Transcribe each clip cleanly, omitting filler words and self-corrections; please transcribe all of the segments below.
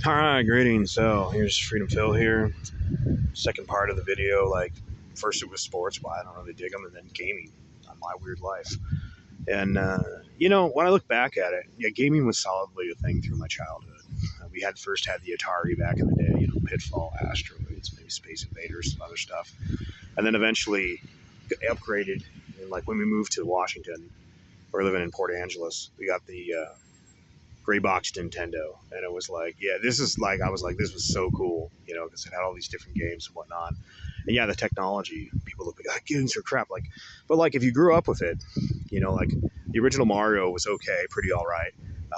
All right, greetings. So here's Freedom Phil here. Second part of the video. Like, first it was sports, why I don't really dig them, and then gaming on my weird life. And when I look back at it, yeah, gaming was solidly a thing through my childhood. We had the Atari back in the day, Pitfall, Asteroids, maybe Space Invaders, some other stuff, and then eventually upgraded. And like when we moved to Washington, we're living in Port Angeles, we got the gray boxed Nintendo, and it was like, yeah, this is like, I was like, this was so cool, because it had all these different games and whatnot. And yeah, the technology, people look like games are crap, like, but like if you grew up with it, like the original Mario was okay, pretty all right.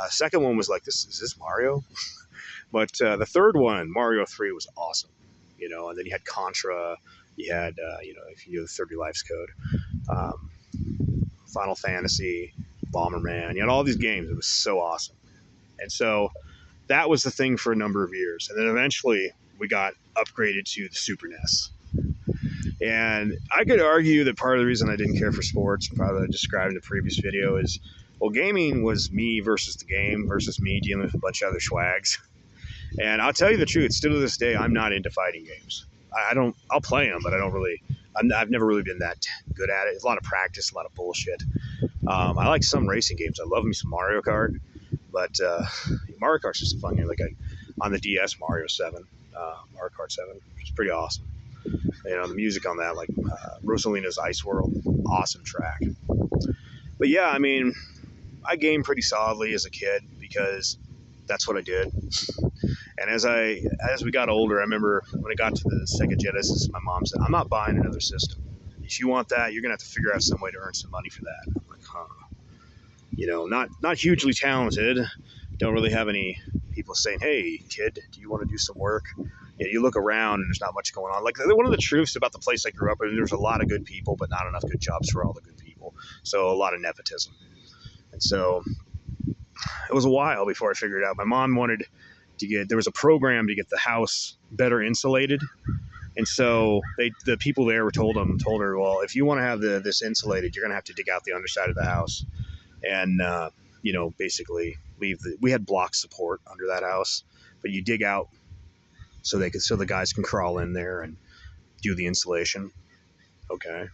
Second one was like, is this Mario? But the third one, Mario 3, was awesome, and then you had Contra, you had, if you knew the 30 Lives Code, Final Fantasy, Bomberman, you had all these games. It was so awesome. And so that was the thing for a number of years. And then eventually we got upgraded to the Super NES. And I could argue that part of the reason I didn't care for sports, probably I described in the previous video, is, well, gaming was me versus the game versus me dealing with a bunch of other swags. And I'll tell you the truth, still to this day, I'm not into fighting games. I'll play them, but I've never really been that good at it. It's a lot of practice, a lot of bullshit. I like some racing games. I love me some Mario Kart. But Mario Kart's just a fun game. Like on the DS, Mario 7, Mario Kart 7, which is pretty awesome. The music on that, like Rosalina's Ice World, awesome track. But yeah, I mean, I gamed pretty solidly as a kid because that's what I did. And as we got older, I remember when I got to the Sega Genesis, my mom said, "I'm not buying another system. If you want that, you're gonna have to figure out some way to earn some money for that." I'm like, huh. Not hugely talented. Don't really have any people saying, "Hey, kid, do you want to do some work?" You look around and there's not much going on. Like, one of the truths about the place I grew up in, there's a lot of good people, but not enough good jobs for all the good people. So a lot of nepotism. And so it was a while before I figured it out. My mom wanted there was a program to get the house better insulated. And so the people there told her, well, if you want to have this insulated, you're going to have to dig out the underside of the house. And, basically we had block support under that house, but you dig out so the guys can crawl in there and do the insulation. Okay.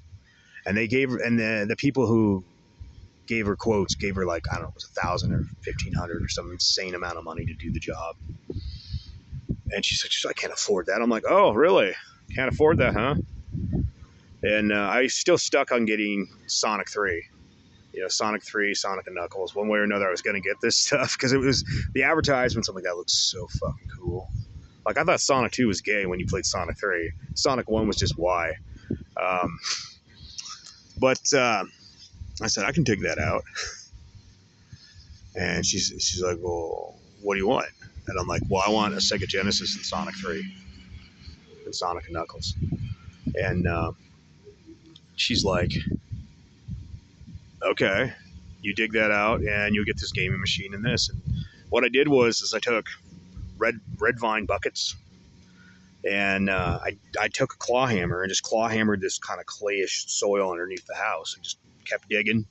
And the people who gave her quotes gave her, like, I don't know, it was $1,000 or $1,500 or some insane amount of money to do the job. And she's like, "I can't afford that." I'm like, "Oh, really? Can't afford that, huh?" And I still stuck on getting Sonic 3. Sonic 3, Sonic and Knuckles. One way or another, I was going to get this stuff because it was the advertisements. I'm like, that looks so fucking cool. Like, I thought Sonic 2 was gay when you played Sonic 3. Sonic 1 was just Y. But I said, I can dig that out. And she's like, "Well, what do you want?" And I'm like, "Well, I want a Sega Genesis and Sonic 3 and Sonic and Knuckles." And she's like, "Okay, you dig that out and you'll get this gaming machine and this." And what I did was I took red vine buckets, and I took a claw hammer and just claw hammered this kind of clayish soil underneath the house and just kept digging,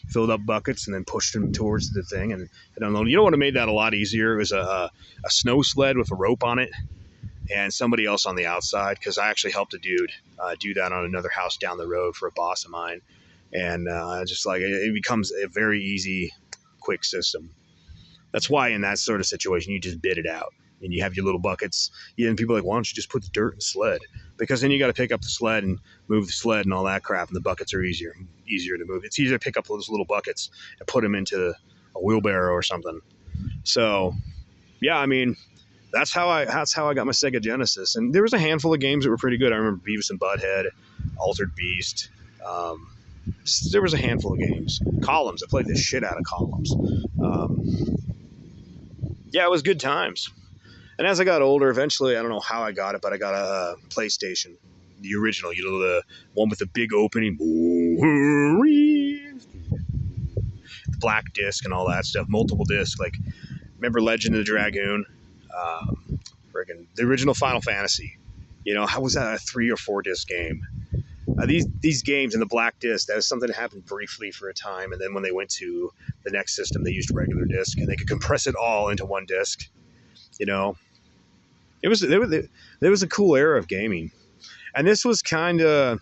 filled up buckets, and then pushed them towards the thing. And I don't know, what would have made that a lot easier? It was a snow sled with a rope on it and somebody else on the outside, because I actually helped a dude do that on another house down the road for a boss of mine. And just like it becomes a very easy, quick system. That's why in that sort of situation, you just bid it out and you have your little buckets. And people are like, "Why don't you just put the dirt in the sled?" Because then you got to pick up the sled and move the sled and all that crap. And the buckets are easier to move. It's easier to pick up those little buckets and put them into a wheelbarrow or something. So yeah, I mean, that's how I got my Sega Genesis. And there was a handful of games that were pretty good. I remember Beavis and Butthead, Altered Beast. There was a handful of games. Columns. I played the shit out of Columns. Yeah, it was good times. And as I got older, eventually, I don't know how I got it, but I got a PlayStation, the original, the one with the big opening, the black disc and all that stuff, multiple discs. Like, remember Legend of the Dragoon? The original Final Fantasy. How was that a 3 or 4 disc game? These games in the black disc, that was something that happened briefly for a time, and then when they went to the next system, they used regular disc, and they could compress it all into one disc. You know, it was a cool era of gaming, and this was kind of,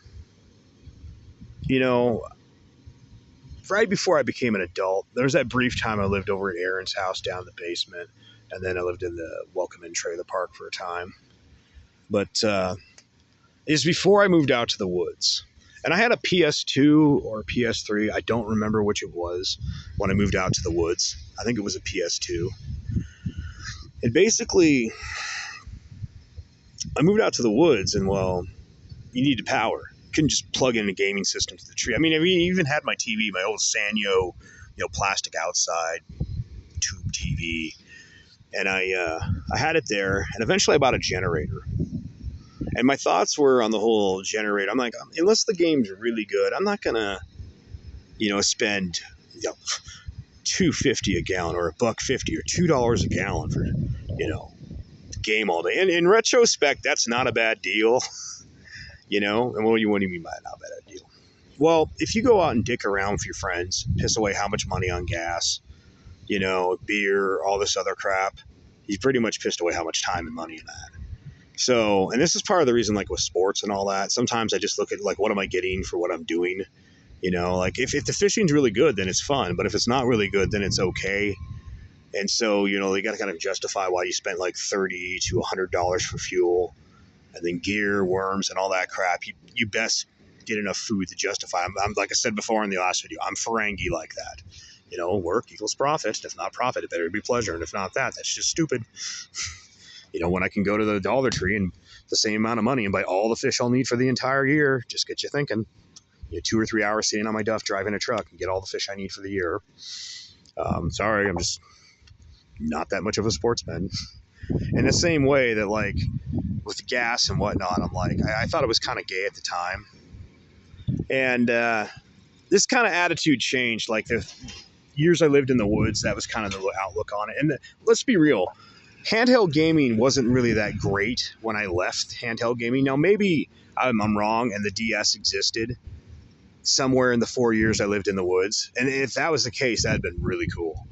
you know, right before I became an adult. There was that brief time I lived over at Aaron's house down in the basement, and then I lived in the Welcome In trailer park for a time. But it was before I moved out to the woods. And I had a PS2 or a PS3. I don't remember which it was when I moved out to the woods. I think it was a PS2. And basically, I moved out to the woods, and well, you needed power. You couldn't just plug in a gaming system to the tree. I mean, I even had my TV, my old Sanyo, plastic outside tube TV, and I had it there. And eventually, I bought a generator. And my thoughts were on the whole generator. I'm like, unless the game's really good, I'm not gonna, spend $2.50 a gallon or $1.50 or $2 a gallon for, the game all day. And in retrospect, that's not a bad deal, And what do you mean by not a bad deal? Well, if you go out and dick around with your friends, piss away how much money on gas, beer, all this other crap, you pretty much pissed away how much time and money in that. So, and this is part of the reason, like with sports and all that, sometimes I just look at like, what am I getting for what I'm doing? Like if the fishing's really good, then it's fun. But if it's not really good, then it's okay. And so, you got to kind of justify why you spent like $30 to $100 for fuel and then gear, worms, and all that crap. You best get enough food to justify. I'm like I said before in the last video, I'm Ferengi like that. Work equals profit. If not profit, it better be pleasure. And if not that, that's just stupid. When I can go to the Dollar Tree and the same amount of money and buy all the fish I'll need for the entire year, just get you thinking. 2 or 3 hours sitting on my duff driving a truck and get all the fish I need for the year. Sorry, I'm just not that much of a sportsman. In the same way that, like, with gas and whatnot, I'm like, I thought it was kind of gay at the time. And this kind of attitude changed. Like, the years I lived in the woods, that was kind of the outlook on it. And let's be real. Handheld gaming wasn't really that great when I left handheld gaming. Now, maybe I'm wrong and the DS existed somewhere in the 4 years I lived in the woods. And if that was the case, that'd been really cool.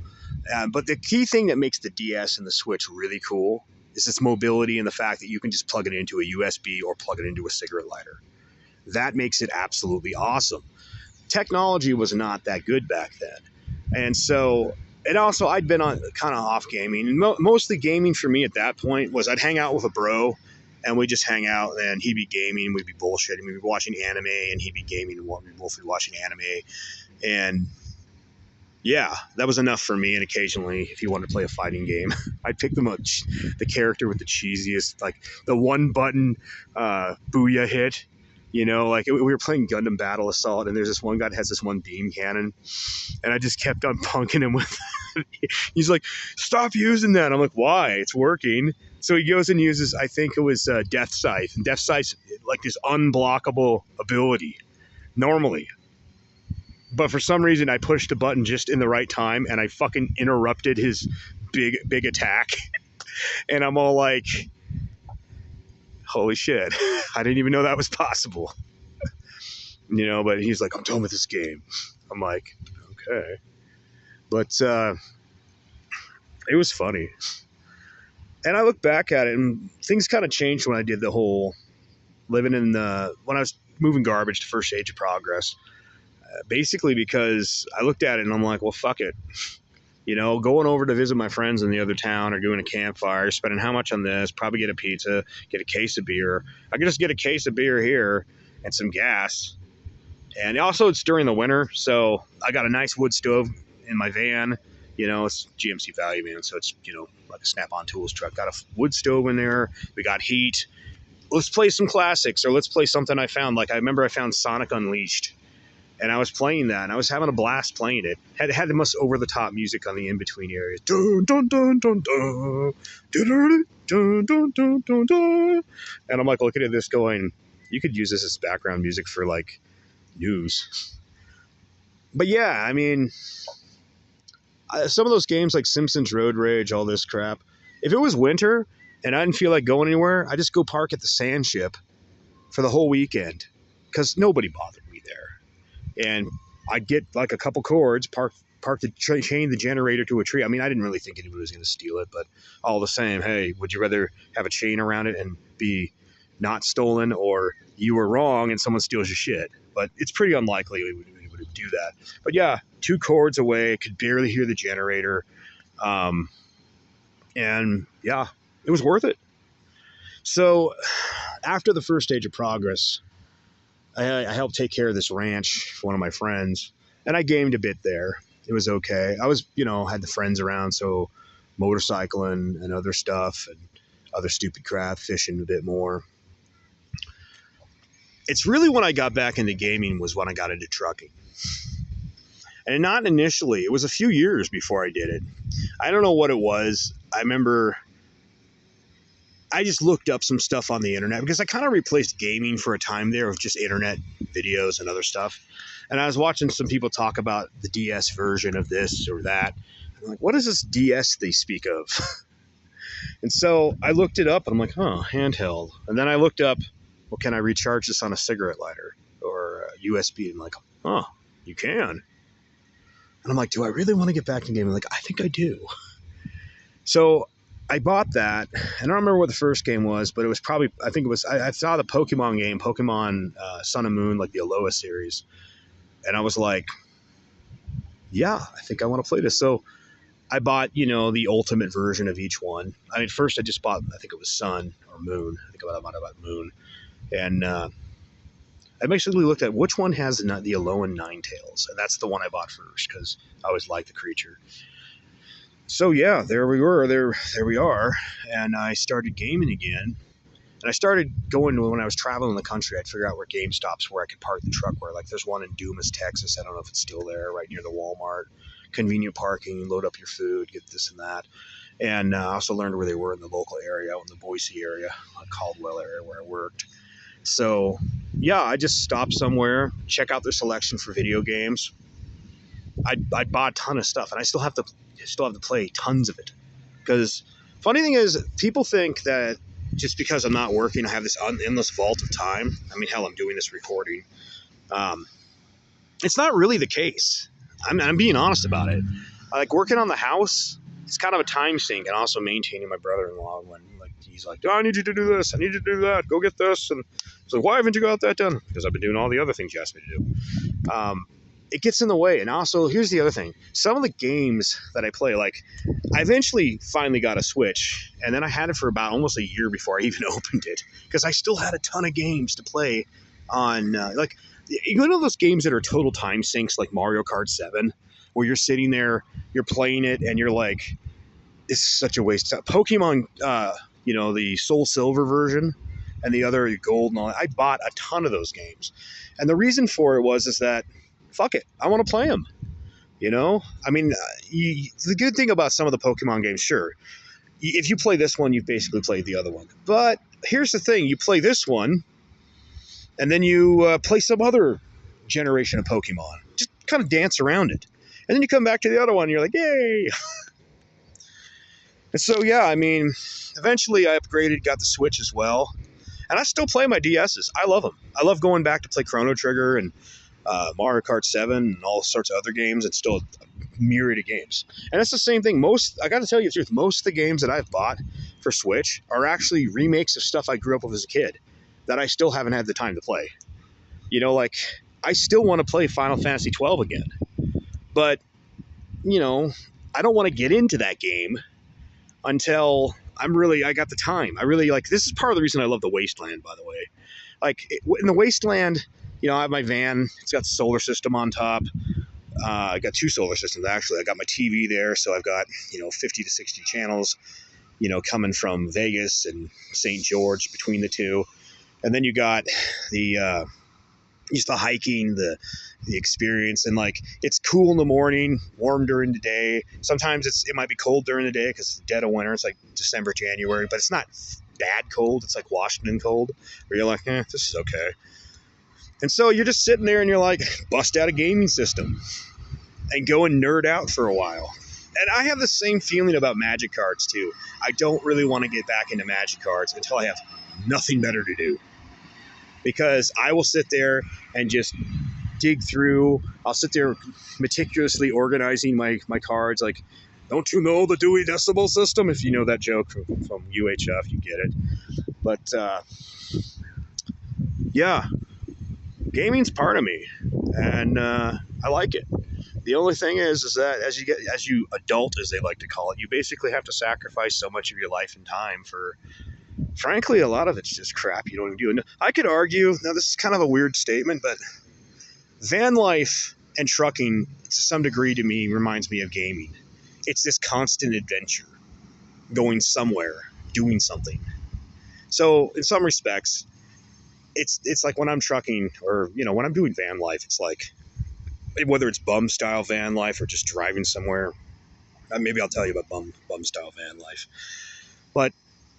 But the key thing that makes the DS and the Switch really cool is its mobility and the fact that you can just plug it into a USB or plug it into a cigarette lighter. That makes it absolutely awesome. Technology was not that good back then. And so... And also, I'd been on kind of off gaming. And mostly gaming for me at that point was I'd hang out with a bro, and we'd just hang out, and he'd be gaming, we'd be bullshitting, we'd be watching anime, and he'd be gaming, and we'd both be watching anime. And yeah, that was enough for me. And occasionally, if he wanted to play a fighting game, I'd pick the character with the cheesiest, like the one button booyah hit. Like we were playing Gundam Battle Assault, and there's this one guy that has this one beam cannon, and I just kept on punking him with it. He's like, stop using that. I'm like, why? It's working. So he goes and uses, I think it was Death Scythe. And Death Scythe's like this unblockable ability normally. But for some reason, I pushed a button just in the right time, and I fucking interrupted his big attack. And I'm all like... holy shit, I didn't even know that was possible. But he's like, I'm done with this game. I'm like, okay. But it was funny. And I look back at it, and things kind of changed when I did the whole living when I was moving garbage to First Stage of Progress. Basically because I looked at it and I'm like, well, fuck it. Going over to visit my friends in the other town or doing a campfire, spending how much on this, probably get a pizza, get a case of beer. I could just get a case of beer here and some gas. And also it's during the winter, so I got a nice wood stove in my van. It's GMC Value Van, so it's, like a Snap-on Tools truck. Got a wood stove in there. We got heat. Let's play some classics, or let's play something I found. Like I remember I found Sonic Unleashed. And I was playing that, and I was having a blast playing it. Had the most over-the-top music on the in-between areas. Dun, dun, dun, dun, dun. Dun, dun, dun, dun, dun, dun. And I'm like looking at this going, you could use this as background music for, like, news. But yeah, I mean, some of those games like Simpsons Road Rage, all this crap, if it was winter and I didn't feel like going anywhere, I just go park at the sand ship for the whole weekend because nobody bothered me there. And I'd get like a couple cords, park chain the generator to a tree. I mean, I didn't really think anybody was going to steal it, but all the same, hey, would you rather have a chain around it and be not stolen, or you were wrong and someone steals your shit? But it's pretty unlikely we would do that. But yeah, 2 cords away, could barely hear the generator. And yeah, it was worth it. So after the first stage of progress, I helped take care of this ranch for one of my friends, and I gamed a bit there. It was okay. I was, had the friends around, so motorcycling and other stuff and other stupid crap, fishing a bit more. It's really when I got back into gaming was when I got into trucking. And not initially. It was a few years before I did it. I don't know what it was. I remember I just looked up some stuff on the internet because I kind of replaced gaming for a time there with just internet videos and other stuff. And I was watching some people talk about the DS version of this or that. I'm like, what is this DS they speak of? And so I looked it up and I'm like, handheld. And then I looked up, well, can I recharge this on a cigarette lighter or a USB? And I'm like, you can. And I'm like, do I really want to get back in gaming? Like, I think I do. So I bought that. And I don't remember what the first game was, but it was probably, I saw the Pokemon game, Pokemon Sun and Moon, like the Alola series. And I was like, yeah, I think I want to play this. So I bought, the ultimate version of each one. I mean, first I just bought, I think it was Sun or Moon. I think I might have bought Moon. And I basically looked at which one has the Alolan Ninetales, and that's the one I bought first because I always liked the creature. So yeah, there we were. There we are. And I started gaming again. And I started going when I was traveling the country. I'd figure out where GameStops where I could park the truck. Where like there's one in Dumas, Texas. I don't know if it's still there, right near the Walmart. Convenient parking, load up your food, get this and that. And I also learned where they were in the local area, in the Boise area, Caldwell area where I worked. So yeah, I just stopped somewhere, check out their selection for video games. I bought a ton of stuff, and I still have to play tons of it. Because funny thing is, people think that just because I'm not working, I have this endless vault of time. I mean, hell, I'm doing this recording. It's not really the case. I'm being honest about it. Like working on the house, it's kind of a time sink, and also maintaining my brother-in-law when he's like, I need you to do this, I need you to do that, go get this. And it's like, why haven't you got that done? Because I've been doing all the other things you asked me to do. It gets in the way. And also, here's the other thing. Some of the games that I play, like, I eventually finally got a Switch, and then I had it for about almost a year before I even opened it, because I still had a ton of games to play on, you know those games that are total time sinks, like Mario Kart 7, where you're sitting there, you're playing it, and you're like, this is such a waste of time. Pokemon, the Soul Silver version, and the other Gold and all that. I bought a ton of those games. And the reason for it is that, fuck it, I want to play them. I mean, the good thing about some of the Pokemon games, sure, if you play this one, you've basically played the other one. But here's the thing, you play this one, and then you play some other generation of Pokemon. Just kind of dance around it. And then you come back to the other one, and you're like, yay! And so, yeah, I mean, eventually I upgraded, got the Switch as well. And I still play my DSs. I love them. I love going back to play Chrono Trigger and Mario Kart 7 and all sorts of other games. It's still a myriad of games. And it's the same thing. I got to tell you the truth, most of the games that I've bought for Switch are actually remakes of stuff I grew up with as a kid that I still haven't had the time to play. I still want to play Final Fantasy 12 again. But, I don't want to get into that game until I got the time. This is part of the reason I love the Wasteland, by the way. In the Wasteland, I have my van. It's got the solar system on top. I got 2 solar systems, actually. I got my TV there, so I've got, 50 to 60 channels, coming from Vegas and St. George between the two. And then you got the hiking, the experience, and it's cool in the morning, warm during the day. Sometimes it might be cold during the day because it's dead of winter. It's like December, January, but it's not bad cold. It's like Washington cold, where you're like, this is okay. And so you're just sitting there and you're like, bust out a gaming system and go and nerd out for a while. And I have the same feeling about Magic cards too. I don't really want to get back into Magic cards until I have nothing better to do. Because I will sit there and just dig through. I'll sit there meticulously organizing my cards. Like, don't you know the Dewey Decimal System? If you know that joke from UHF, you get it. But yeah, gaming's part of me, and I like it. The only thing is that as you adult, as they like to call it, you basically have to sacrifice so much of your life and time for, frankly, a lot of it's just crap you don't even do. And I could argue, now this is kind of a weird statement, but van life and trucking, to some degree, to me, reminds me of gaming. It's this constant adventure, going somewhere, doing something. So in some respects, it's like when I'm trucking, or when I'm doing van life, it's like, whether it's bum style van life or just driving somewhere. Maybe I'll tell you about bum style van life, but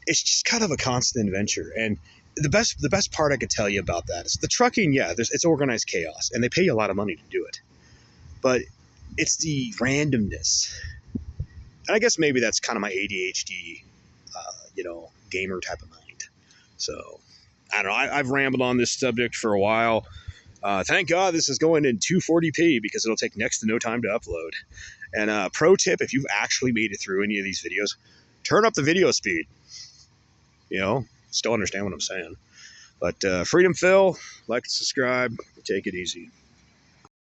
it's just kind of a constant adventure. And the best part I could tell you about that is the trucking. Yeah, it's organized chaos, and they pay you a lot of money to do it, but it's the randomness. And I guess maybe that's kind of my ADHD, gamer type of mind. So I don't know. I've rambled on this subject for a while. Thank God this is going in 240p because it'll take next to no time to upload. And pro tip, if you've actually made it through any of these videos, turn up the video speed. Still understand what I'm saying. But Freedom Phil, like and subscribe. Take it easy.